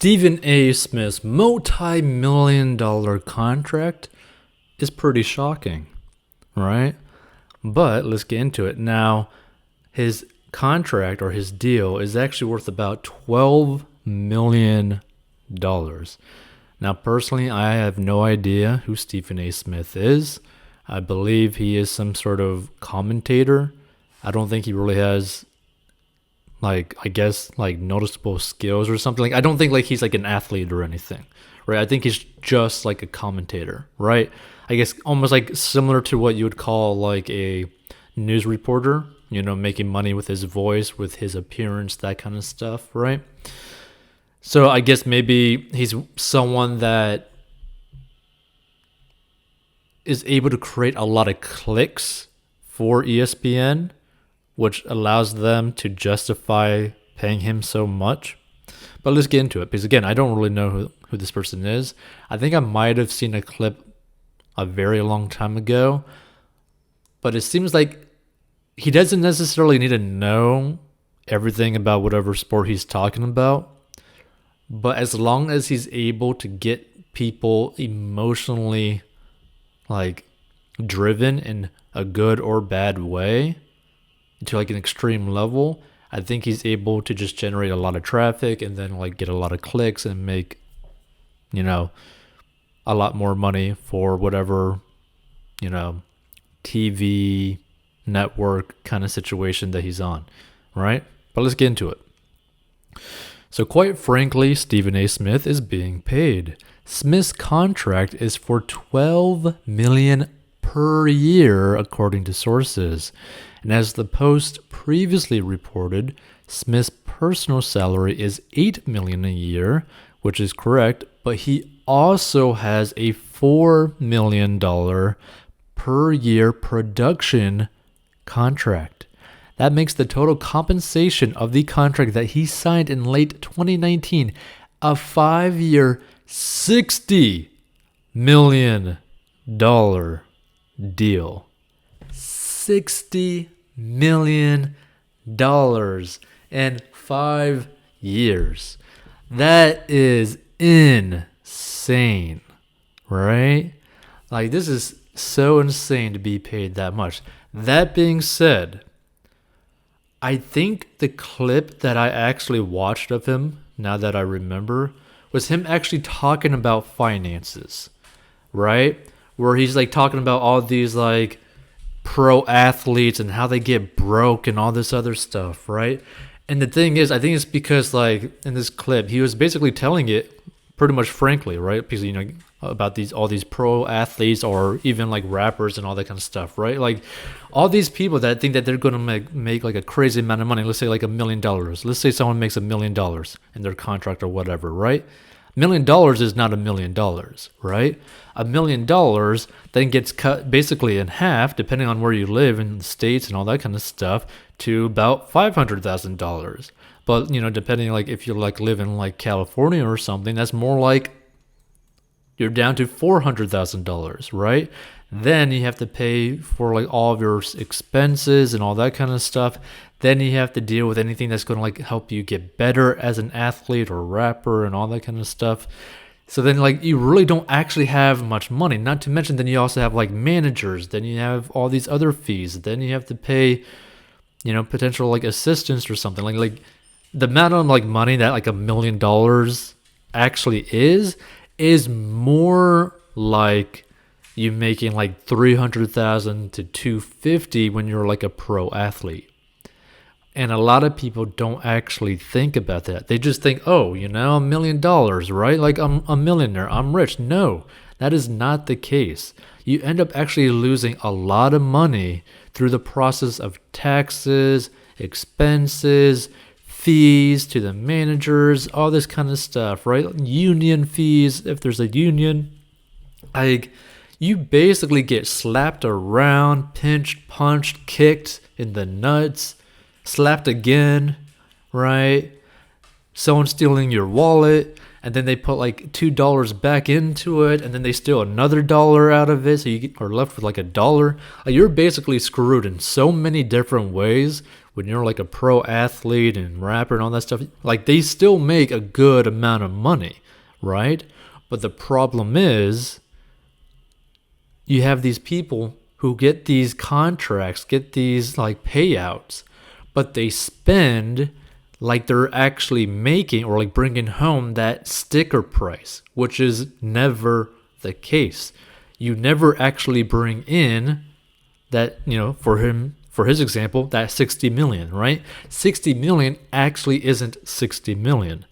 Stephen A. Smith's multi-million-dollar contract is pretty shocking, right? But let's get into it. Now, his contract or his deal is actually worth about $12 million. Now, personally, I have no idea who Stephen A. Smith is. I believe he is some sort of commentator. I don't think he really has noticeable skills or something. I don't think he's an athlete or anything, right? I think he's just a commentator, right? I guess almost similar to what you would call a news reporter, making money with his voice, with his appearance, that kind of stuff, right? So I guess maybe he's someone that is able to create a lot of clicks for ESPN, which allows them to justify paying him so much. But let's get into it, because again, I don't really know who this person is. I think I might have seen a clip a very long time ago, but it seems like he doesn't necessarily need to know everything about whatever sport he's talking about. But as long as he's able to get people emotionally driven in a good or bad way to an extreme level, I think he's able to just generate a lot of traffic and then get a lot of clicks and make, a lot more money for whatever, TV network kind of situation that he's on, right? But let's get into it. So quite frankly, Stephen A. Smith is being paid. Smith's contract is for $12 million per year, according to sources. And as the Post previously reported, Smith's personal salary is $8 million a year, which is correct, but he also has a $4 million per year production contract. That makes the total compensation of the contract that he signed in late 2019 a 5-year, $60 million deal. $60 million in 5 years. That is insane, right? This is so insane to be paid that much. That being said, I think the clip that I actually watched of him, now that I remember, was him actually talking about finances, right? Where he's talking about all these pro athletes and how they get broke and all this other stuff, right? And the thing is, I think it's because in this clip, he was basically telling it pretty much frankly, right? Because about all these pro athletes or even rappers and all that kind of stuff, right? All these people that think that they're going to make a crazy amount of money, let's say $1 million. Let's say someone makes $1 million in their contract or whatever, right? $1 million is not $1 million, right? $1 million then gets cut basically in half, depending on where you live in the States and all that kind of stuff, to about $500,000. But, depending if you live in California or something, that's more you're down to $400,000, right? Then you have to pay for all of your expenses and all that kind of stuff. Then you have to deal with anything that's going to help you get better as an athlete or rapper and all that kind of stuff. So then you really don't actually have much money. Not to mention then you also have managers. Then you have all these other fees. Then you have to pay, potential assistants or something. The amount of money that $1 million actually is more you making $300,000 to $250,000 when you're a pro athlete. And a lot of people don't actually think about that. They just think, $1 million, right? I'm a millionaire, I'm rich. No, that is not the case. You end up actually losing a lot of money through the process of taxes, expenses, fees to the managers, all this kind of stuff, right? Union fees, if there's a union. You basically get slapped around, pinched, punched, kicked in the nuts, slapped again, right? Someone stealing your wallet, and then they put $2 back into it, and then they steal another dollar out of it, so you are left with $1. You're basically screwed in so many different ways when you're like a pro athlete and rapper and all that stuff, like they still make a good amount of money, right? But the problem is you have these people who get these contracts, get these like payouts, but they spend like they're actually making or like bringing home that sticker price, which is never the case. You never actually bring in that, for his example, that 60 million, right? 60 million actually isn't 60 million.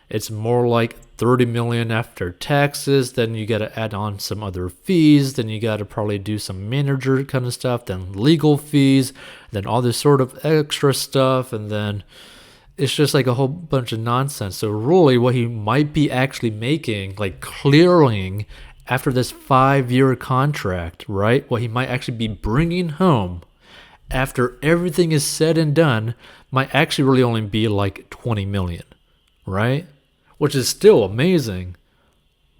It's more like 30 million after taxes. Then you got to add on some other fees. Then you got to probably do some manager kind of stuff. Then legal fees. Then all this sort of extra stuff. And then it's just like a whole bunch of nonsense. So really what he might be actually making, like clearing after this 5-year contract, right? What he might actually be bringing home after everything is said and done might actually really only be like 20 million, right? Which is still amazing.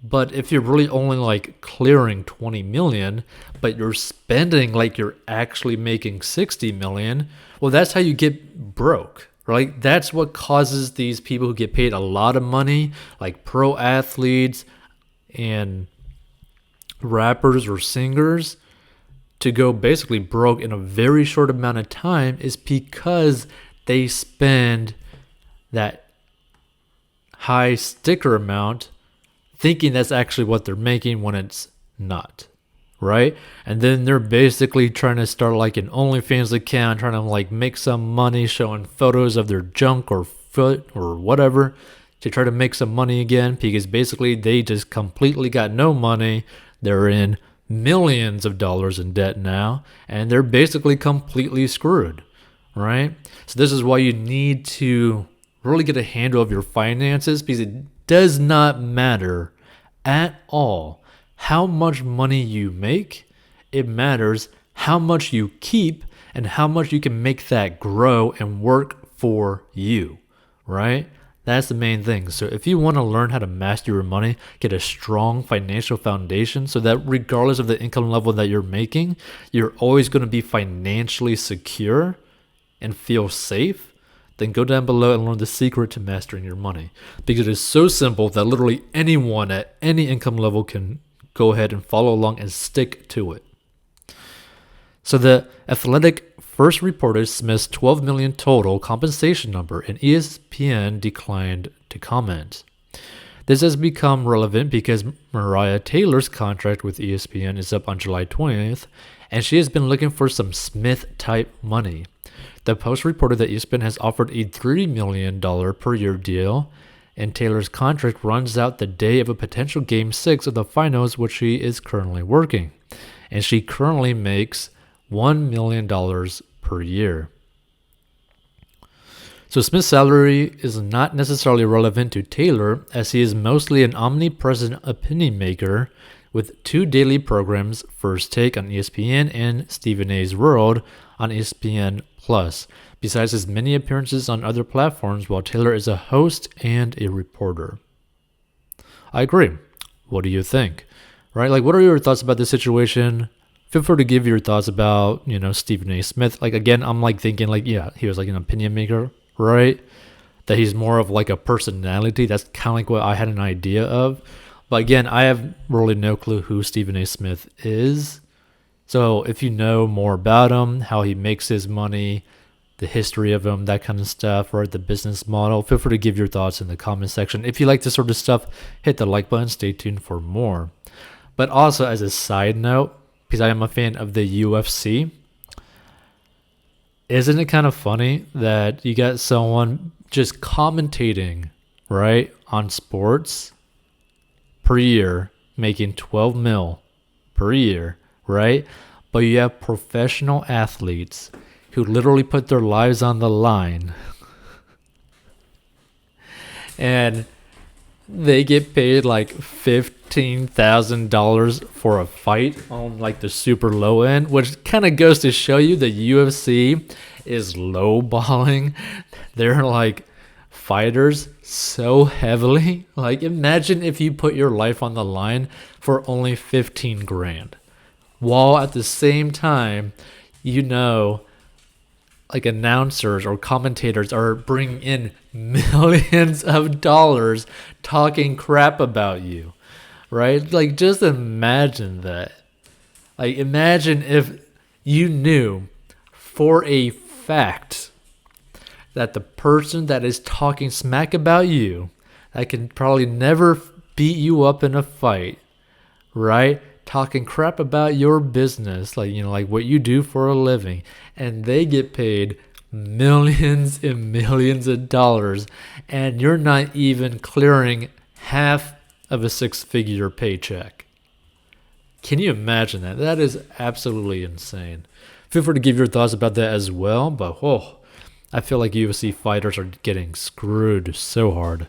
But if you're really only like clearing 20 million, but you're spending like you're actually making 60 million, well, that's how you get broke, right? That's what causes these people who get paid a lot of money, like pro athletes and rappers or singers, to go basically broke in a very short amount of time, is because they spend that high sticker amount thinking that's actually what they're making when it's not, right? And then they're basically trying to start like an OnlyFans account, trying to like make some money, showing photos of their junk or foot or whatever to try to make some money again, because basically they just completely got no money. They're in millions of dollars in debt now, and they're basically completely screwed, right? So this is why you need to really get a handle of your finances, because it does not matter at all how much money you make. It matters how much you keep and how much you can make that grow and work for you, right? That's the main thing. So if you want to learn how to master your money, get a strong financial foundation so that regardless of the income level that you're making, you're always going to be financially secure and feel safe, then go down below and learn the secret to mastering your money. Because it is so simple that literally anyone at any income level can go ahead and follow along and stick to it. So The Athletic first reported Smith's $12 million total compensation number, and ESPN declined to comment. This has become relevant because Mariah Taylor's contract with ESPN is up on July 20th, and she has been looking for some Smith-type money. The Post reported that ESPN has offered a $3 million per year deal, and Taylor's contract runs out the day of a potential Game 6 of the finals, which she is currently working. And she currently makes $1 million per year. So Smith's salary is not necessarily relevant to Taylor, as he is mostly an omnipresent opinion maker with 2 daily programs, First Take on ESPN and Stephen A's World on ESPN+, besides his many appearances on other platforms, while Taylor is a host and a reporter. I agree. What do you think? Right? Like, what are your thoughts about this situation? Feel free to give your thoughts about, Stephen A. Smith. Like, again, I'm like thinking like, yeah, he was like an opinion maker, right? That he's more of like a personality. That's kind of like what I had an idea of. But again, I have really no clue who Stephen A. Smith is. So if you know more about him, how he makes his money, the history of him, that kind of stuff, right? The business model, feel free to give your thoughts in the comment section. If you like this sort of stuff, hit the like button. Stay tuned for more. But also, as a side note, because I am a fan of the UFC, isn't it kind of funny that you got someone just commentating, right, on sports per year, making 12 mil per year, right? But you have professional athletes who literally put their lives on the line and they get paid like $15,000 for a fight on like the super low end, which kind of goes to show you the UFC is lowballing their like fighters so heavily. Like, imagine if you put your life on the line for only 15 grand, while at the same time, like announcers or commentators are bringing in millions of dollars talking crap about you, right? Like, just imagine that. Like, imagine if you knew for a fact that the person that is talking smack about you, that can probably never beat you up in a fight, right? Talking crap about your business, like, like what you do for a living, and they get paid millions and millions of dollars, and you're not even clearing half of a six-figure paycheck. Can you imagine that? That is absolutely insane. Feel free to give your thoughts about that as well, but I feel like UFC fighters are getting screwed so hard.